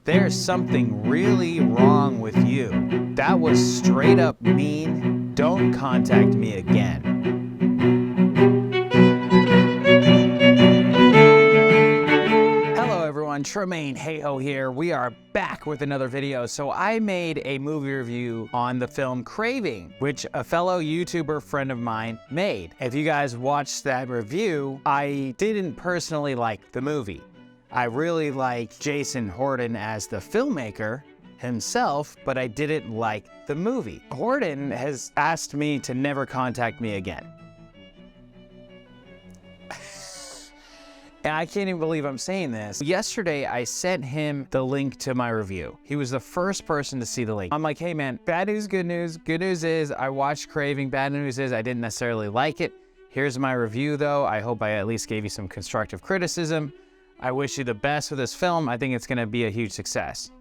There's something really wrong with you. That was straight up mean. Don't contact me again. Hello everyone, Tremaine Hayhoe here. We are back with another video. So I made a movie review on the film Craving, which a fellow YouTuber friend of mine made. If you guys watched that review, I didn't personally like the movie. I really like Jason Horton as the filmmaker himself, but I didn't like the movie. Horton has asked me to never contact me again. And I can't even believe I'm saying this. Yesterday, I sent him the link to my review. He was the first person to see the link. I'm like, hey man, bad news, good news. Good news is I watched Craving. Bad news is I didn't necessarily like it. Here's my review though. I hope I at least gave you some constructive criticism. I wish you the best with this film. I think it's gonna be a huge success.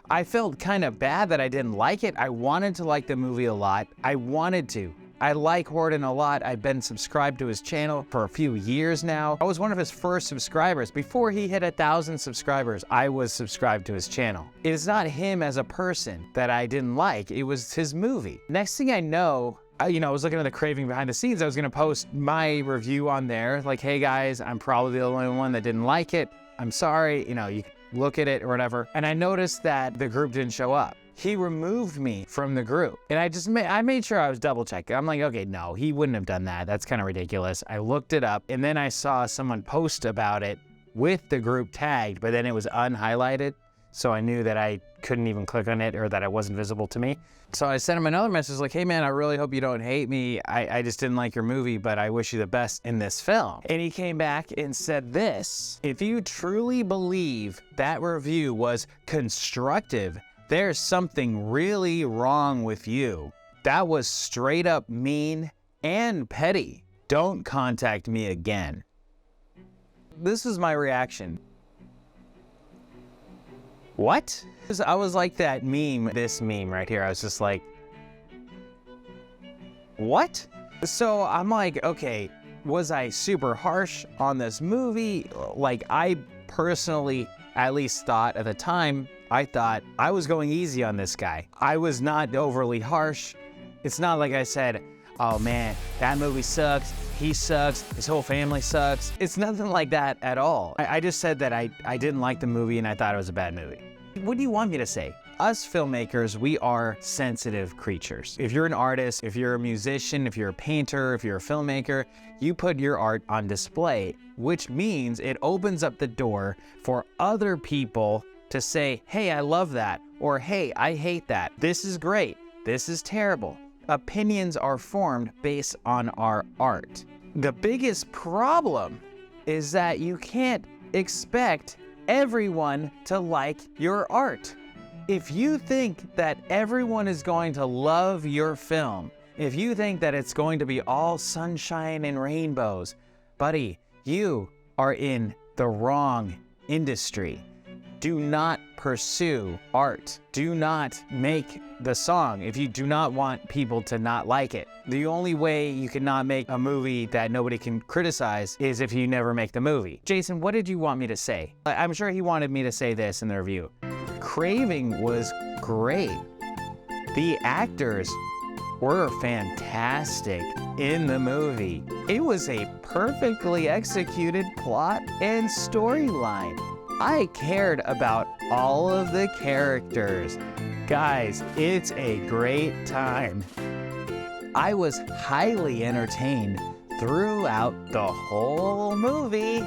I felt kind of bad that I didn't like it. I wanted to like the movie a lot. I wanted to. I like Horton a lot. I've been subscribed to his channel for a few years now. I was one of his first subscribers. Before he hit 1,000 subscribers, I was subscribed to his channel. It is not him as a person that I didn't like. It was his movie. Next thing I know, I was looking at the Craving behind the scenes. I was gonna post my review on there. Like, hey guys, I'm probably the only one that didn't like it. I'm sorry, you can look at it or whatever. And I noticed that the group didn't show up. He removed me from the group. And I made sure I was double checking. I'm like, okay, no, he wouldn't have done that. That's kind of ridiculous. I looked it up and then I saw someone post about it with the group tagged, but then it was unhighlighted. So I knew that I couldn't even click on it or that it wasn't visible to me. So I sent him another message like, hey man, I really hope you don't hate me. I just didn't like your movie, but I wish you the best in this film. And he came back and said this: if you truly believe that review was constructive, there's something really wrong with you. That was straight up mean and petty. Don't contact me again. This is my reaction. What? I was like that meme, this meme right here. I was just like, what? So I'm like, okay, was I super harsh on this movie? Like, I personally at least thought at the time, I thought I was going easy on this guy. I was not overly harsh. It's not like I said, oh man, that movie sucks, he sucks, his whole family sucks. It's nothing like that at all. I just said that I didn't like the movie and I thought it was a bad movie. What do you want me to say? Us filmmakers, we are sensitive creatures. If you're an artist, if you're a musician, if you're a painter, if you're a filmmaker, you put your art on display, which means it opens up the door for other people to say, hey, I love that, or hey, I hate that. This is great, this is terrible. Opinions are formed based on our art. The biggest problem is that you can't expect everyone to like your art. If you think that everyone is going to love your film, if you think that it's going to be all sunshine and rainbows, buddy, you are in the wrong industry. Do not pursue art. Do not make the song if you do not want people to not like it. The only way you cannot make a movie that nobody can criticize is if you never make the movie. Jason, what did you want me to say? I'm sure he wanted me to say this in the review. Craving was great. The actors were fantastic in the movie. It was a perfectly executed plot and storyline. I cared about all of the characters. Guys, it's a great time. I was highly entertained throughout the whole movie.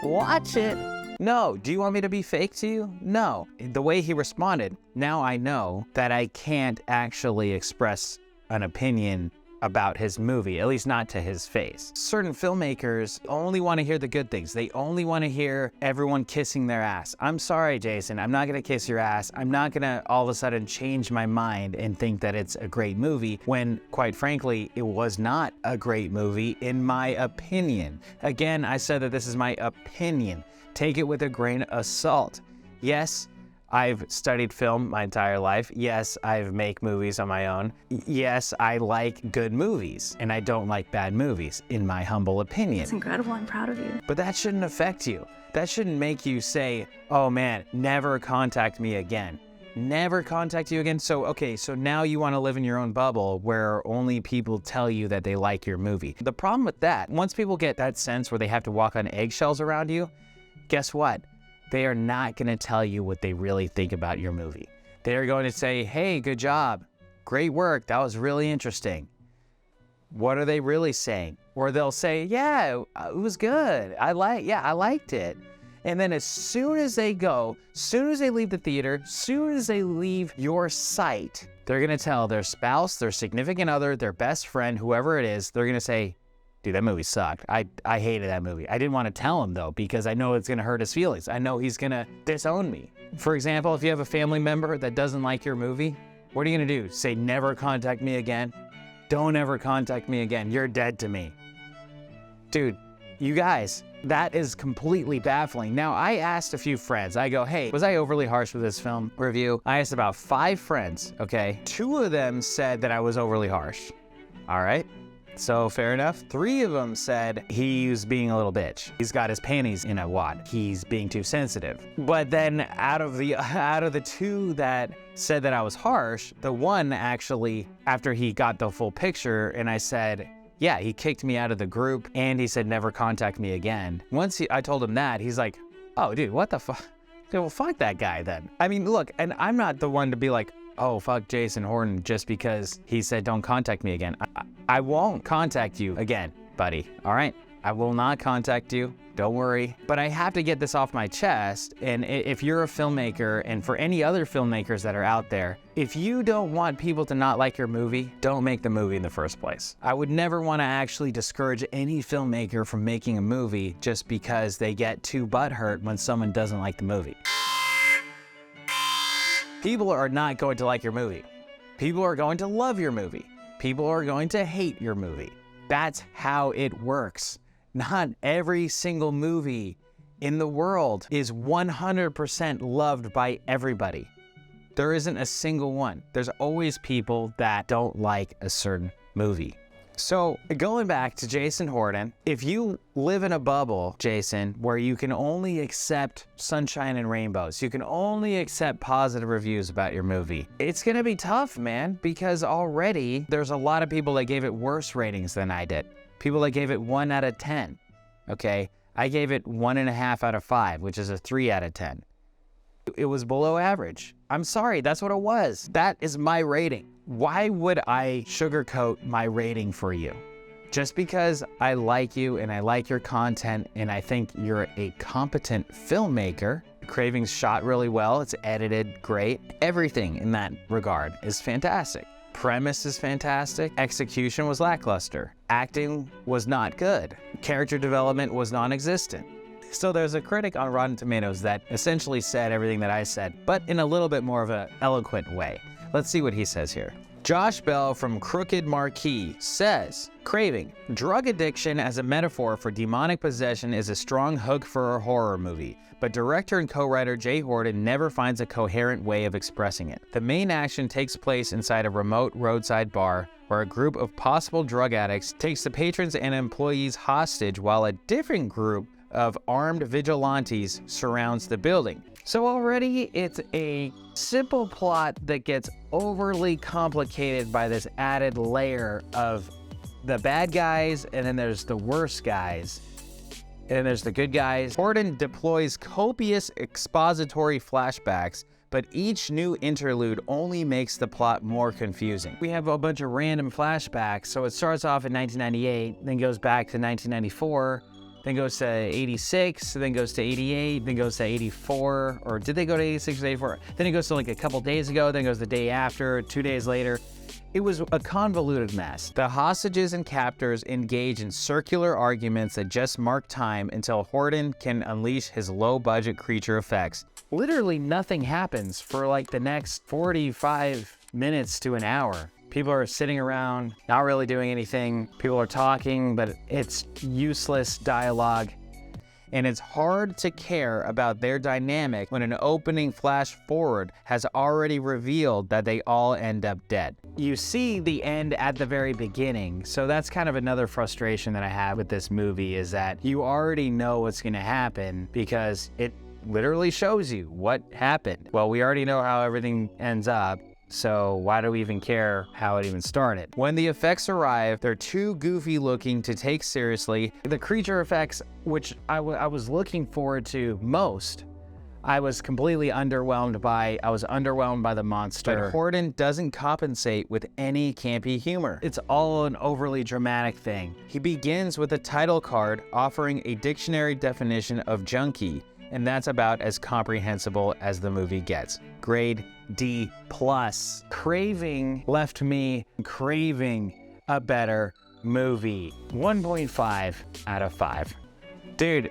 Watch it. No, do you want me to be fake to you? No. The way he responded, now I know that I can't actually express an opinion about his movie, at least not to his face. Certain filmmakers only want to hear the good things. They only want to hear everyone kissing their ass. I'm sorry, Jason, I'm not gonna kiss your ass. I'm not gonna all of a sudden change my mind and think that it's a great movie when, quite frankly, it was not a great movie in my opinion. Again, I said that this is my opinion. Take it with a grain of salt. Yes, I've studied film my entire life. Yes, I've make movies on my own. Yes, I like good movies, and I don't like bad movies, in my humble opinion. It's incredible. I'm proud of you. But that shouldn't affect you. That shouldn't make you say, oh man, never contact me again. Never contact you again. So, okay, so now you want to live in your own bubble where only people tell you that they like your movie. The problem with that, once people get that sense where they have to walk on eggshells around you, guess what? They are not going to tell you what they really think about your movie. They're going to say, hey, good job. Great work. That was really interesting. What are they really saying? Or they'll say, yeah, it was good. I liked it. And then as soon as they go, soon as they leave the theater, soon as they leave your site, they're gonna tell their spouse, their significant other, their best friend, whoever it is, they're gonna say, dude, that movie sucked. I hated that movie. I didn't want to tell him though, because I know it's gonna hurt his feelings. I know he's gonna disown me. For example, if you have a family member that doesn't like your movie, what are you gonna do? Say, never contact me again? Don't ever contact me again. You're dead to me. Dude, you guys, that is completely baffling. Now, I asked a few friends. I go, hey, was I overly harsh with this film review? I asked about 5 friends, okay? 2 of them said that I was overly harsh. All right, so fair enough. 3 of them said he was being a little bitch. He's got his panties in a wad. He's being too sensitive. But then out of the 2 that said that I was harsh, the one actually, after he got the full picture and I said, yeah, he kicked me out of the group and he said, never contact me again. Once I told him that, he's like, oh, dude, what the fuck? Well, fuck that guy then. I mean, look, and I'm not the one to be like, oh, fuck Jason Horton just because he said, don't contact me again. I won't contact you again, buddy, all right? I will not contact you. Don't worry. But I have to get this off my chest. And if you're a filmmaker, and for any other filmmakers that are out there, if you don't want people to not like your movie, don't make the movie in the first place. I would never want to actually discourage any filmmaker from making a movie just because they get too butthurt when someone doesn't like the movie. People are not going to like your movie. People are going to love your movie. People are going to hate your movie. That's how it works. Not every single movie in the world is 100% loved by everybody. There isn't a single one. There's always people that don't like a certain movie. So going back to Jason Horton, if you live in a bubble, Jason, where you can only accept sunshine and rainbows, you can only accept positive reviews about your movie, it's gonna be tough, man, because already there's a lot of people that gave it worse ratings than I did. People that gave it 1 out of 10, okay? I gave it 1.5 out of 5, which is a 3 out of 10. It was below average. I'm sorry, that's what it was. That is my rating. Why would I sugarcoat my rating for you? Just because I like you and I like your content and I think you're a competent filmmaker. Craving's shot really well, it's edited great. Everything in that regard is fantastic. Premise is fantastic. Execution was lackluster. Acting was not good. Character development was non-existent. So there's a critic on Rotten Tomatoes that essentially said everything that I said, but in a little bit more of an eloquent way. Let's see what he says here. Josh Bell from Crooked Marquee says, Craving, drug addiction as a metaphor for demonic possession is a strong hook for a horror movie, but director and co-writer Jay Horton never finds a coherent way of expressing it. The main action takes place inside a remote roadside bar where a group of possible drug addicts takes the patrons and employees hostage while a different group of armed vigilantes surrounds the building. So already it's a simple plot that gets overly complicated by this added layer of the bad guys, and then there's the worst guys, and then there's the good guys. Horton deploys copious expository flashbacks, but each new interlude only makes the plot more confusing. We have a bunch of random flashbacks, so it starts off in 1998, then goes back to 1994, then goes to 86, then goes to 88, then goes to 84, or did they go to 86 or 84? Then it goes to like a couple days ago, then goes the day after, 2 days later. It was a convoluted mess. The hostages and captors engage in circular arguments that just mark time until Horton can unleash his low-budget creature effects. Literally nothing happens for like the next 45 minutes to an hour. People are sitting around, not really doing anything. People are talking, but it's useless dialogue. and it's hard to care about their dynamic when an opening flash forward has already revealed that they all end up dead. You see the end at the very beginning, so that's kind of another frustration that I have with this movie, is that you already know what's going to happen because it literally shows you what happened. Well, we already know how everything ends up, so why do we even care how it even started? When the effects arrive, they're too goofy looking to take seriously. The creature effects, which I was looking forward to most, I was completely underwhelmed by. I was underwhelmed by the monster. But Horton doesn't compensate with any campy humor. It's all an overly dramatic thing. He begins with a title card offering a dictionary definition of junkie, and that's about as comprehensible as the movie gets. Grade D+. Craving left me craving a better movie. 1.5 out of 5. Dude,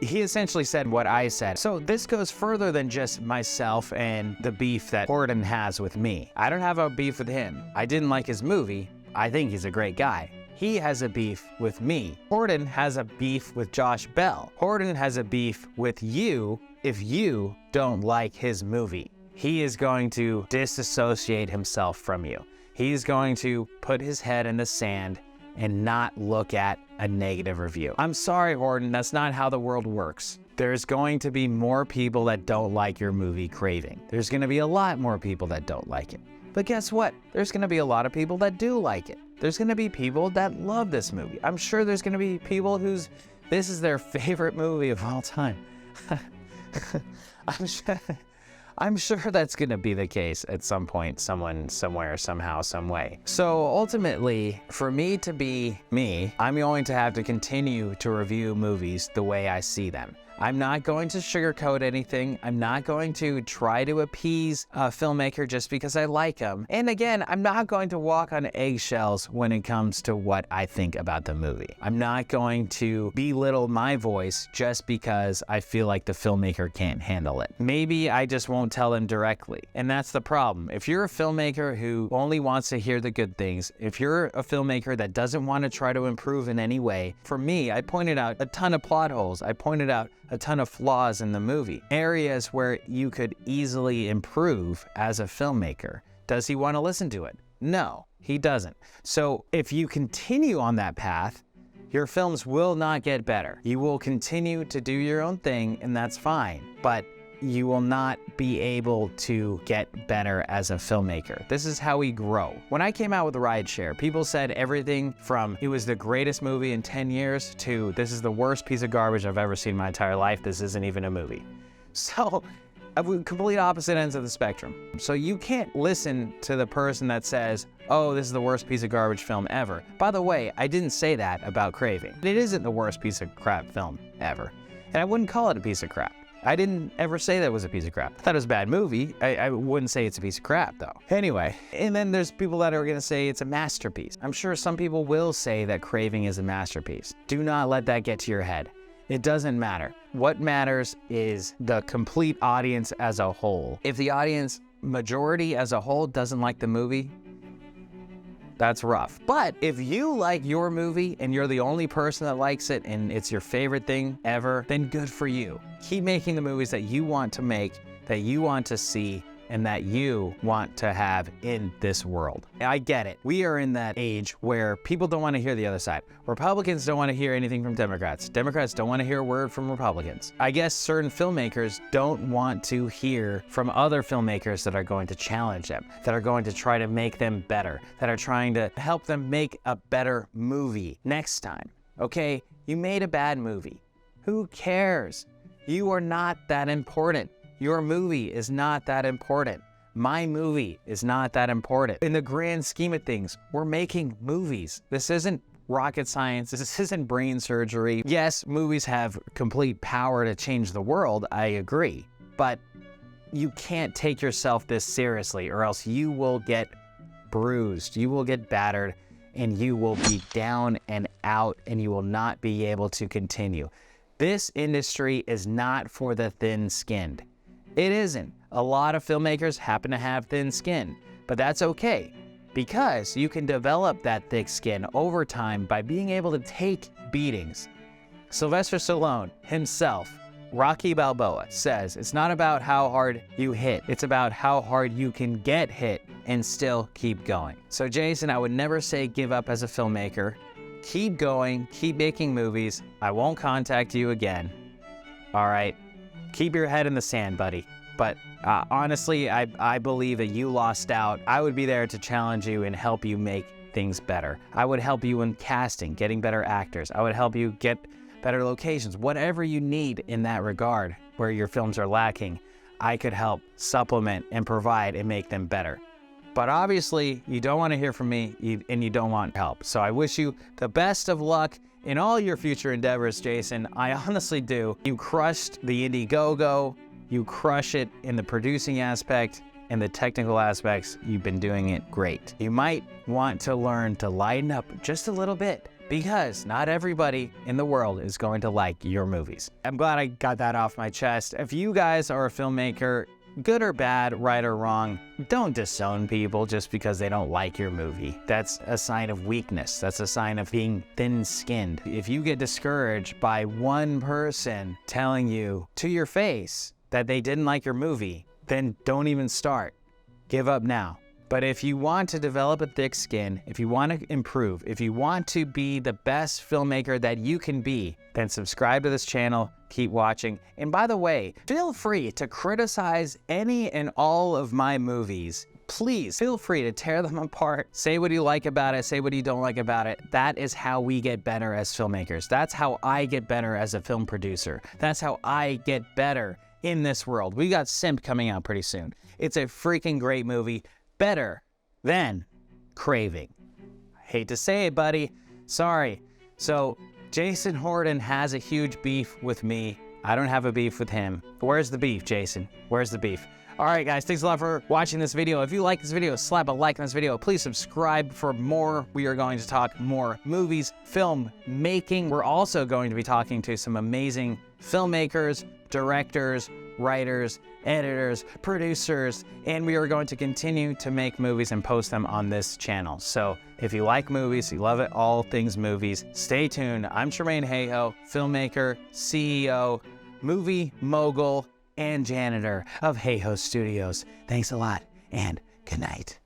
he essentially said what I said. So this goes further than just myself and the beef that Horton has with me. I don't have a beef with him. I didn't like his movie. I think he's a great guy. He has a beef with me. Horton has a beef with Josh Bell. Horton has a beef with you if you don't like his movie. He is going to disassociate himself from you. He's going to put his head in the sand and not look at a negative review. I'm sorry, Horton, that's not how the world works. There's going to be more people that don't like your movie Craving. There's going to be a lot more people that don't like it. But guess what? There's going to be a lot of people that do like it. There's going to be people that love this movie. I'm sure there's going to be people whose this is their favorite movie of all time. I'm sure that's going to be the case at some point, someone, somewhere, somehow, some way. So ultimately, for me to be me, I'm going to have to continue to review movies the way I see them. I'm not going to sugarcoat anything. I'm not going to try to appease a filmmaker just because I like him. And again, I'm not going to walk on eggshells when it comes to what I think about the movie. I'm not going to belittle my voice just because I feel like the filmmaker can't handle it. Maybe I just won't tell them directly. And that's the problem. If you're a filmmaker who only wants to hear the good things, if you're a filmmaker that doesn't want to try to improve in any way, for me, I pointed out a ton of plot holes. I pointed out a ton of flaws in the movie, areas where you could easily improve as a filmmaker. Does he want to listen to it? No, he doesn't. So if you continue on that path, your films will not get better. You will continue to do your own thing, and that's fine, but you will not be able to get better as a filmmaker. This is how we grow. When I came out with Rideshare, people said everything from it was the greatest movie in 10 years to this is the worst piece of garbage I've ever seen in my entire life. This isn't even a movie. So, complete opposite ends of the spectrum. So you can't listen to the person that says, oh, this is the worst piece of garbage film ever. By the way, I didn't say that about Craving. It isn't the worst piece of crap film ever. And I wouldn't call it a piece of crap. I didn't ever say that was a piece of crap. I thought it was a bad movie. I wouldn't say it's a piece of crap, though. Anyway, and then there's people that are gonna say it's a masterpiece. I'm sure some people will say that Craving is a masterpiece. Do not let that get to your head. It doesn't matter. What matters is the complete audience as a whole. If the audience majority as a whole doesn't like the movie, that's rough. But if you like your movie and you're the only person that likes it and it's your favorite thing ever, then good for you. Keep making the movies that you want to make, that you want to see, and that you want to have in this world. I get it. We are in that age where people don't want to hear the other side. Republicans don't want to hear anything from Democrats. Democrats don't want to hear a word from Republicans. I guess certain filmmakers don't want to hear from other filmmakers that are going to challenge them, that are going to try to make them better, that are trying to help them make a better movie next time. Okay, you made a bad movie. Who cares? You are not that important. Your movie is not that important. My movie is not that important. In the grand scheme of things, we're making movies. This isn't rocket science. This isn't brain surgery. Yes, movies have complete power to change the world. I agree. But you can't take yourself this seriously or else you will get bruised. You will get battered and you will be down and out and you will not be able to continue. This industry is not for the thin-skinned. It isn't. A lot of filmmakers happen to have thin skin, but that's okay because you can develop that thick skin over time by being able to take beatings. Sylvester Stallone himself, Rocky Balboa, says it's not about how hard you hit, it's about how hard you can get hit and still keep going. So Jason, I would never say give up as a filmmaker. Keep going, keep making movies. I won't contact you again. All right, keep your head in the sand, buddy. But honestly, I believe that you lost out. I would be there to challenge you and help you make things better. I would help you in casting, getting better actors. I would help you get better locations, whatever you need in that regard where your films are lacking. I could help supplement and provide and make them better. But obviously, you don't want to hear from me and you don't want help. So I wish you the best of luck in all your future endeavors, Jason. I honestly do. You crushed the Indiegogo. You crush it in the producing aspect and the technical aspects. You've been doing it great. You might want to learn to lighten up just a little bit because not everybody in the world is going to like your movies. I'm glad I got that off my chest. If you guys are a filmmaker, good or bad, right or wrong, don't disown people just because they don't like your movie. That's a sign of weakness. That's a sign of being thin-skinned. If you get discouraged by one person telling you to your face that they didn't like your movie, then don't even start. Give up now. But if you want to develop a thick skin, if you want to improve, if you want to be the best filmmaker that you can be, then subscribe to this channel, keep watching. And by the way, feel free to criticize any and all of my movies. Please feel free to tear them apart, say what you like about it, say what you don't like about it. That is how we get better as filmmakers. That's how I get better as a film producer. That's how I get better in this world. We got Simp coming out pretty soon. It's a freaking great movie. Better than Craving. Hate to say it, buddy. Sorry. So Jason Horton has a huge beef with me. I don't have a beef with him. Where's the beef, Jason? Where's the beef? All right, guys, thanks a lot for watching this video. If you like this video, slap a like on this video. Please subscribe for more. We are going to talk more movies, film making. We're also going to be talking to some amazing filmmakers, directors, writers, editors, producers, and we are going to continue to make movies and post them on this channel. So if you like movies, you love it, all things movies, stay tuned. I'm Hayhoe, filmmaker, CEO, movie mogul, and janitor of Hayhoe Studios. Thanks a lot, and good night.